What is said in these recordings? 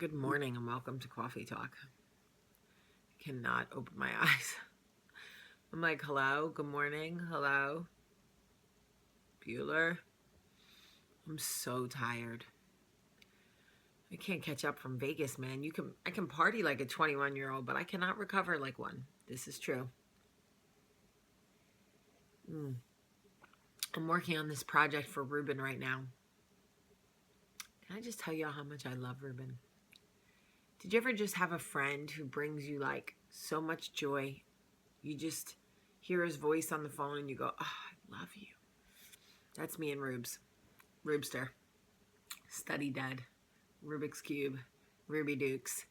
Good morning and welcome to Coffee Talk. I cannot open my eyes. I'm like, hello, good morning, hello, Bueller. I'm so tired. I can't catch up from Vegas, man. I can party like a 21-year-old, but I cannot recover like one. This is true. I'm working on this project for Ruben right now. Can I just tell you how much I love Ruben? Did you ever just have a friend who brings you like so much joy? You just hear his voice on the phone and you go, oh, I love you. That's me and Rubes. Rubester. Study Dead. Rubik's Cube. Ruby Dukes.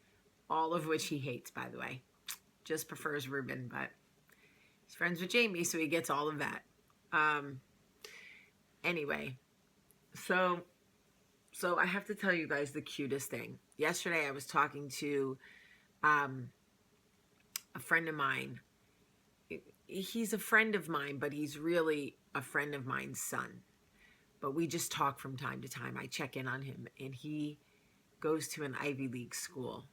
All of which he hates, by the way. Just prefers Ruben, but he's friends with Jamie, so he gets all of that. Anyway, so I have to tell you guys the cutest thing. Yesterday I was talking to a friend of mine. He's a friend of mine, but he's really a friend of mine's son. But we just talk from time to time. I check in on him, and he goes to an Ivy League school.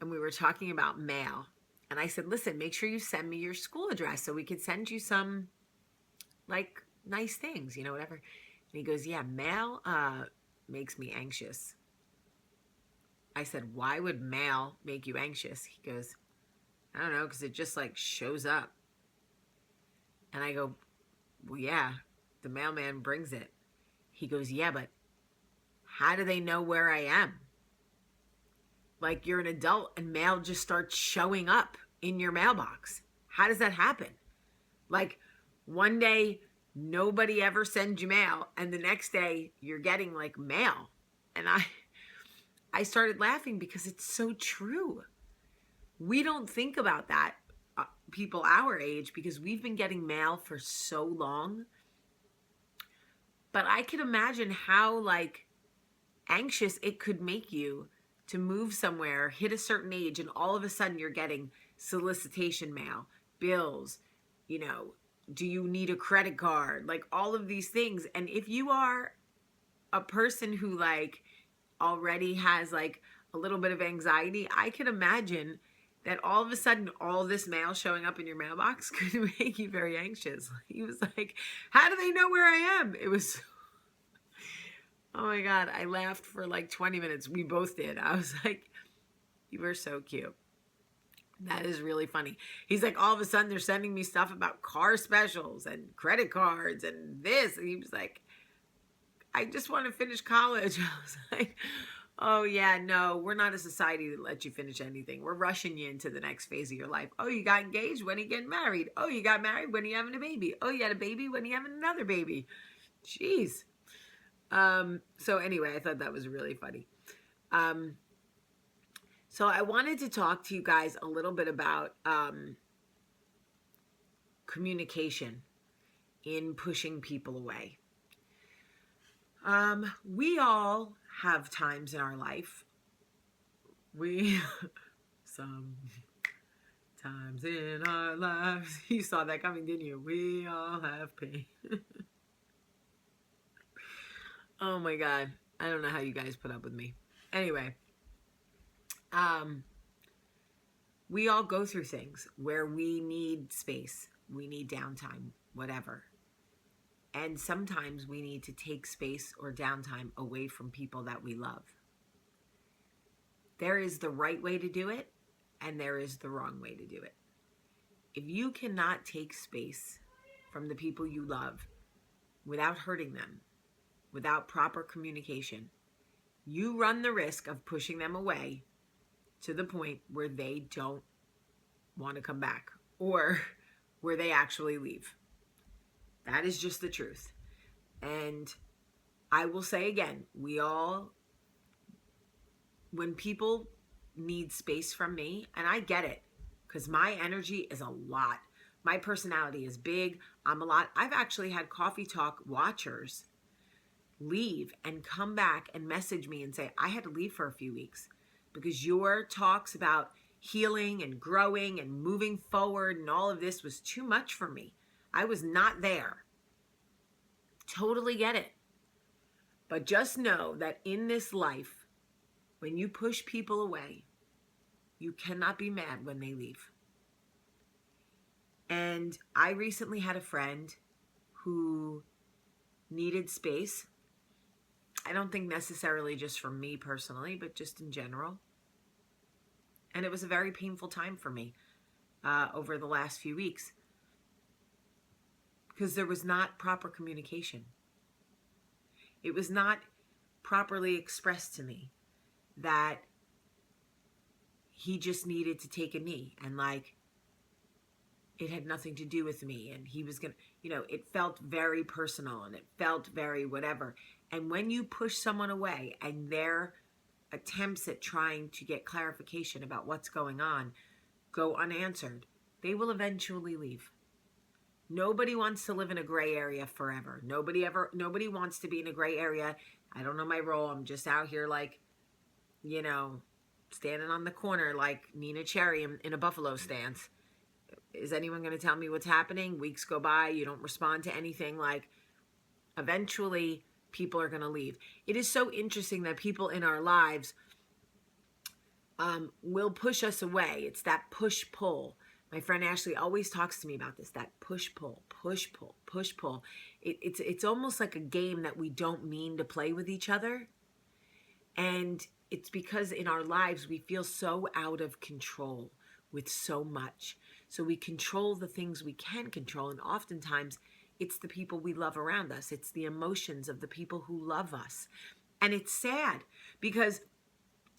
And we were talking about mail. And I said, listen, make sure you send me your school address so we could send you some, like, nice things, whatever. And he goes, yeah, mail makes me anxious. I said, why would mail make you anxious? He goes, I don't know, because it just, like, shows up. And I go, well, yeah, the mailman brings it. He goes, yeah, but how do they know where I am? Like, you're an adult and mail just starts showing up in your mailbox. How does that happen? Like, one day, nobody ever sends you mail, and the next day, you're getting, like, mail. And I started laughing because it's so true. We don't think about that, people our age, because we've been getting mail for so long. But I can imagine how, like, anxious it could make you to move somewhere, hit a certain age, and all of a sudden you're getting solicitation mail, bills, do you need a credit card? Like, all of these things. And if you are a person who, like, already has, like, a little bit of anxiety, I can imagine that all of a sudden all this mail showing up in your mailbox could make you very anxious. He was like, how do they know where I am? It was, oh my God, I laughed for like 20 minutes. We both did. I was like, you were so cute. That is really funny. He's like, all of a sudden they're sending me stuff about car specials and credit cards and this. And he was like, I just want to finish college. I was like, oh yeah, no, we're not a society that lets you finish anything. We're rushing you into the next phase of your life. Oh, you got engaged? When are you getting married? Oh, you got married? When are you having a baby? Oh, you had a baby? When are you having another baby? Jeez. So anyway, I thought that was really funny. So I wanted to talk to you guys a little bit about communication in pushing people away. We all have times in our life. Some times in our lives. You saw that coming, didn't you? We all have pain. Oh my God. I don't know how you guys put up with me. Anyway, we all go through things where we need space, we need downtime, whatever. And sometimes we need to take space or downtime away from people that we love. There is the right way to do it, and there is the wrong way to do it. If you cannot take space from the people you love without hurting them, without proper communication, you run the risk of pushing them away to the point where they don't want to come back or where they actually leave. That is just the truth. And I will say again, when people need space from me, and I get it, because my energy is a lot. My personality is big. I'm a lot. I've actually had Coffee Talk watchers leave and come back and message me and say, I had to leave for a few weeks because your talks about healing and growing and moving forward and all of this was too much for me. I was not there. Totally get it. But just know that in this life, When you push people away, you cannot be mad when they leave. And I recently had a friend who needed space. I don't think necessarily just from me personally, but just in general. And it was a very painful time for me over the last few weeks because there was not proper communication. It was not properly expressed to me that he just needed to take a knee, and like it had nothing to do with me, and he was gonna, it felt very personal and it felt very whatever. And when you push someone away and their attempts at trying to get clarification about what's going on go unanswered, they will eventually leave. Nobody wants to live in a gray area forever. Nobody wants to be in a gray area. I don't know my role. I'm just out here like, standing on the corner like Nina Cherry in a buffalo stance. Is anyone going to tell me what's happening? Weeks go by. You don't respond to anything. Like, eventually people are going to leave. It is so interesting that people in our lives will push us away. It's that push-pull. My friend Ashley always talks to me about this, that push-pull, push-pull, push-pull. It's almost like a game that we don't mean to play with each other. And it's because in our lives we feel so out of control with so much. So we control the things we can control. And oftentimes it's the people we love around us. It's the emotions of the people who love us. And it's sad because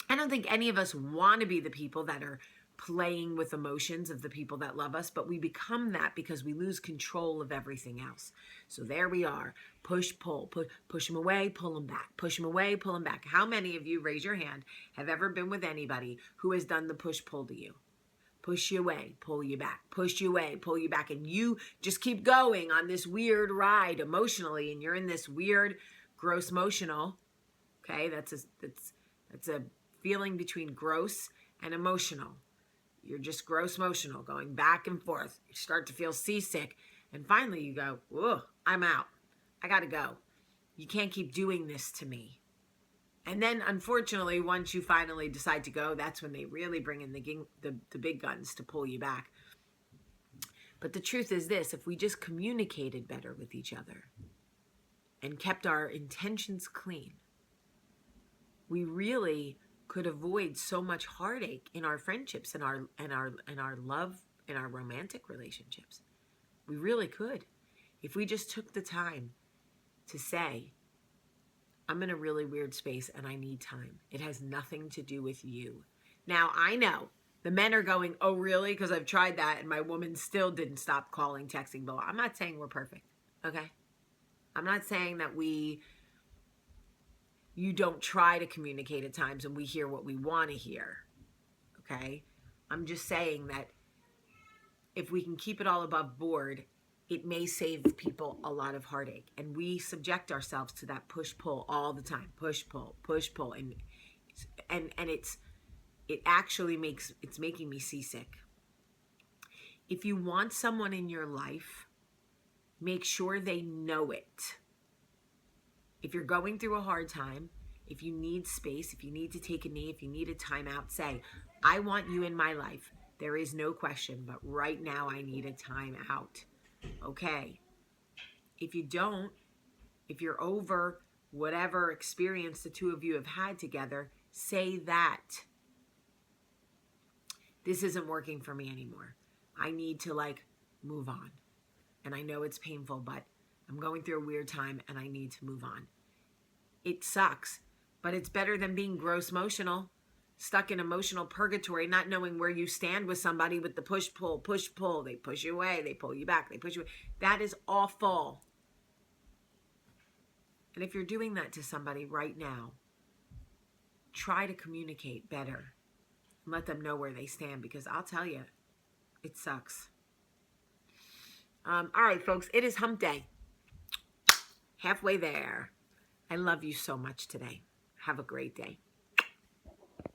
I don't think any of us want to be the people that are playing with emotions of the people that love us, but we become that because we lose control of everything else. So there we are. Push, pull, push them away, pull them back. Push them away, pull them back. How many of you, raise your hand, have ever been with anybody who has done the push-pull to you? Push you away, pull you back. Push you away, pull you back. And you just keep going on this weird ride emotionally, and you're in this weird, gross emotional. Okay, that's a feeling between gross and emotional. You're just gross emotional, going back and forth. You start to feel seasick. And finally you go, whoa, I'm out. I got to go. You can't keep doing this to me. And then, unfortunately, once you finally decide to go, that's when they really bring in the big guns to pull you back. But the truth is this, if we just communicated better with each other and kept our intentions clean, we really could avoid so much heartache in our friendships and our love, in our romantic relationships. We really could. If we just took the time to say, I'm in a really weird space and I need time. It has nothing to do with you. Now, I know the men are going, oh, really? Because I've tried that and my woman still didn't stop calling, texting. But I'm not saying we're perfect, okay? I'm not saying that you don't try to communicate at times and we hear what we want to hear, okay? I'm just saying that if we can keep it all above board, it may save people a lot of heartache. And we subject ourselves to that push-pull all the time. Push-pull, push-pull. And it actually it's making me seasick. If you want someone in your life, make sure they know it. If you're going through a hard time, if you need space, if you need to take a knee, if you need a timeout, say, I want you in my life. There is no question, but right now I need a timeout. Okay. If you don't, if you're over whatever experience the two of you have had together, say that. This isn't working for me anymore. I need to move on. And I know it's painful, but I'm going through a weird time and I need to move on. It sucks, but it's better than being gross emotional, stuck in emotional purgatory, not knowing where you stand with somebody with the push-pull, push-pull. They push you away, they pull you back, they push you away. That is awful. And if you're doing that to somebody right now, try to communicate better and let them know where they stand, because I'll tell you, it sucks. All right, folks, it is hump day. Halfway there. I love you so much today. Have a great day.